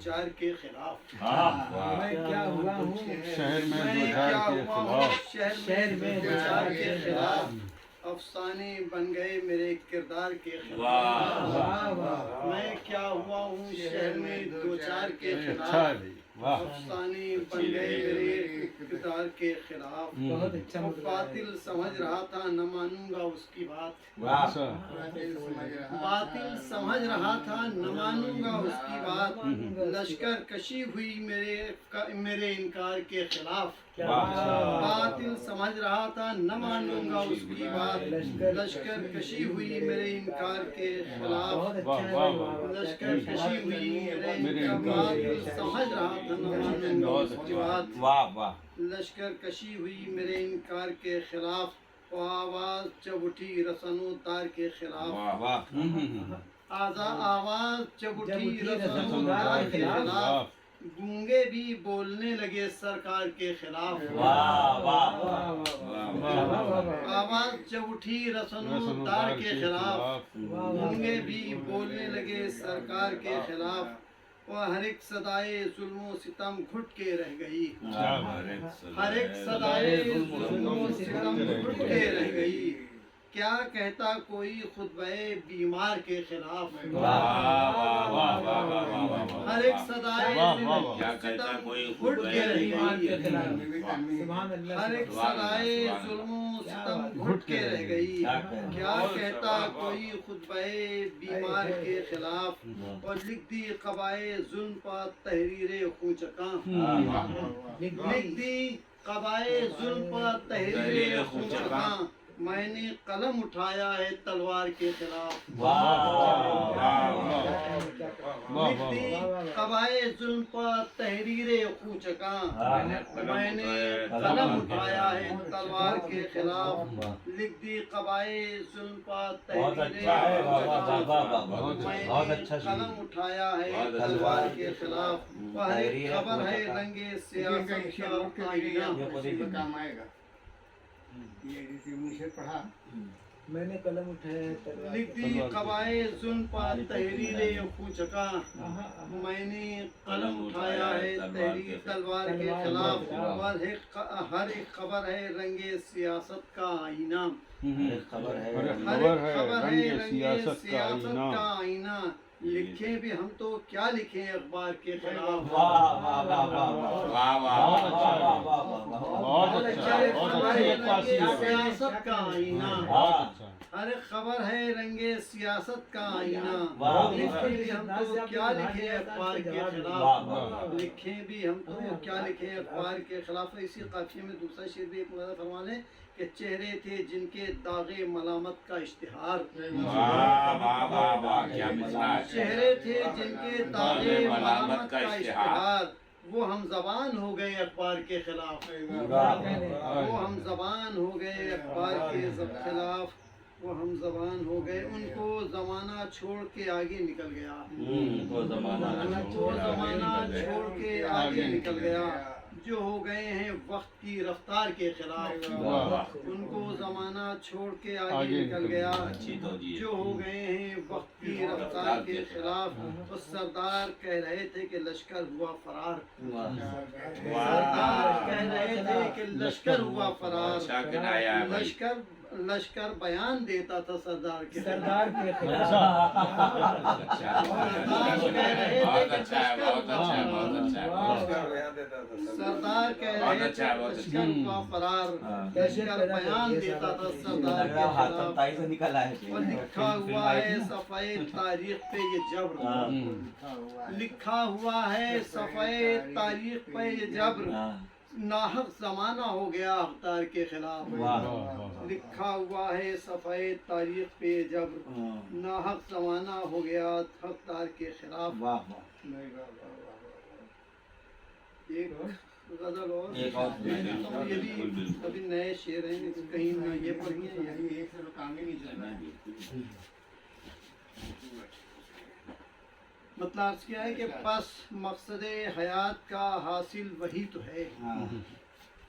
چار کے خلاف میں کیا ہوا ہوں شہر میں میں دو کیا چار کے ہوا ہوں خلاف شہر میں دو چار کے خلاف افسانے بن گئے میرے کردار کے خلاف واہ واہ میں کیا ہوا ہوں شہر میں دو چار کے اچھا خلاف ہے بھائی واہ افسانے بن گئے میرے کردار کے خلاف بہت اچھا وہ مطلب باطل سمجھ رہا تھا نہ مانوں گا اس کی بات اچھا باطل سمجھ رہا تھا نہ مانوں گا اس کی بات لشکر کشی ہوئی میرے انکار کے خلاف باطل سمجھ رہا تھا نہ مانوں گا اس کی بات لشکر کشی ہوئی میرے انکار کے خلاف بہت اچھا ہے واہ، بھائی، واہ، واہ، لشکر کشی ہوئی میرے میرے انکار باطل سمجھ رہا تھا نہ مانوں گا اس کی بات واہ واہ لشکر کشی ہوئی میرے انکار کے خلاف وہ آواز جب اٹھی رسنوں دار کے خلاف واہ آواز جب اٹھی رسنوں رسنوں دار دار کے کے خلاف گونگے بھی بولنے لگے سرکار کے خلاف واہ واہ آواز جب اٹھی رسنوں دار کے خلاف گونگے بھی بولنے لگے سرکار کے خلاف وہ ہر ایک صدائے ظلم و ستم گھٹ کے رہ گئی ہر ایک صدائے ظلم و ستم گھٹ کے رہ گئی کیا کہتا کوئی خطبہ بیمار کے خلاف ہر ایک صدائے کیا کہتا کوئی گھٹ کے رہ گئی سبحان اللہ ہر ایک صدائے ظلم و ستم گھٹ کے رہ گئی کیا کہتا کوئی خطبہ بیمار کے خلاف اور لکھ دی قبائے ظلم پر تحریر خوچکاں لکھ دی قبائے ظلم پر تحریر خوچکاں میں نے قلم اٹھایا ہے تلوار کے خلاف لکھ دی قبائے ظلم پر تحریر خوچکاں میں نے قلم اٹھایا ہے تلوار کے خلاف لکھ دی قبائے ظلم پر تحریر خوچکاں میں نے قلم اٹھایا ہے تلوار کے خلاف وہ ہر ایک خبر ہے رنگ سیاست کا آئینہ میں نے قلم اٹھایا ہے لکھ دی قبائے ظلم پر تحریر خوچکاں میں نے قلم اٹھایا ہے تحریر تلوار کے خلاف اور ہر ایک خبر ہے رنگ سیاست کا آئینہ خبر ہر ہے ایک خبر ہے رنگ سیاست کا آئینہ لکھیں بھی ہم تو کیا لکھیں اخبار کے خلاف بہت اچھا سیاست کا آئینہ ہر ایک خبر ہے رنگ سیاست کا آئینہ لکھیں بھی ہم تو کیا لکھیں اخبار کے خلاف لکھیں بھی ہم تو کیا لکھیں اخبار کے خلاف اسی قافیے میں دوسرا شعر بھی ایک مدد فرما لیں کہ چہرے تھے جن کے داغ ملامت کا اشتہار چہرے تھے جن کے داغ ملامت کا اشتہار وہ ہم زبان ہو گئے اخبار کے خلاف وہ ہم زبان ہو گئے اخبار کے خلاف وہ ہم زبان ہو گئے ان کو زمانہ چھوڑ کے آگے نکل گیا وہ زمانہ چھوڑ کے آگے نکل گیا جو ہو گئے ہیں وقت کی رفتار کے خلاف ان کو زمانہ چھوڑ کے آگے نکل گیا جو ہو گئے ہیں وقت کی رفتار کے خلاف تو سردار کہہ رہے تھے کہ لشکر ہوا فرار سردار کہہ رہے تھے کہ لشکر ہوا فرار لشکر بیان دیتا تھا سردار کے سردار کے خلاف سردار کہہ رہے تھے لشکر ہوا فرار لشکر بیان دیتا تھا سردار کے خلاف اور لکھا ہوا ہے صفحہ تاریخ پہ یہ جبر لکھا ہوا ہے صفحہ تاریخ پہ یہ جبر ناحق زمانہ ہو گیا اختار کے خلاف لکھا ہوا ہے صفحہ تاریخ پہ جبر ناحق زمانہ ہو گیا اختار کے خلاف ایک غزل اور یہ بھی ابھی نئے شعر ہیں کہیں نہ یہ پڑھی ہیں مطلب عرض کیا ہے کہ پس مقصد حیات کا حاصل وہی تو ہے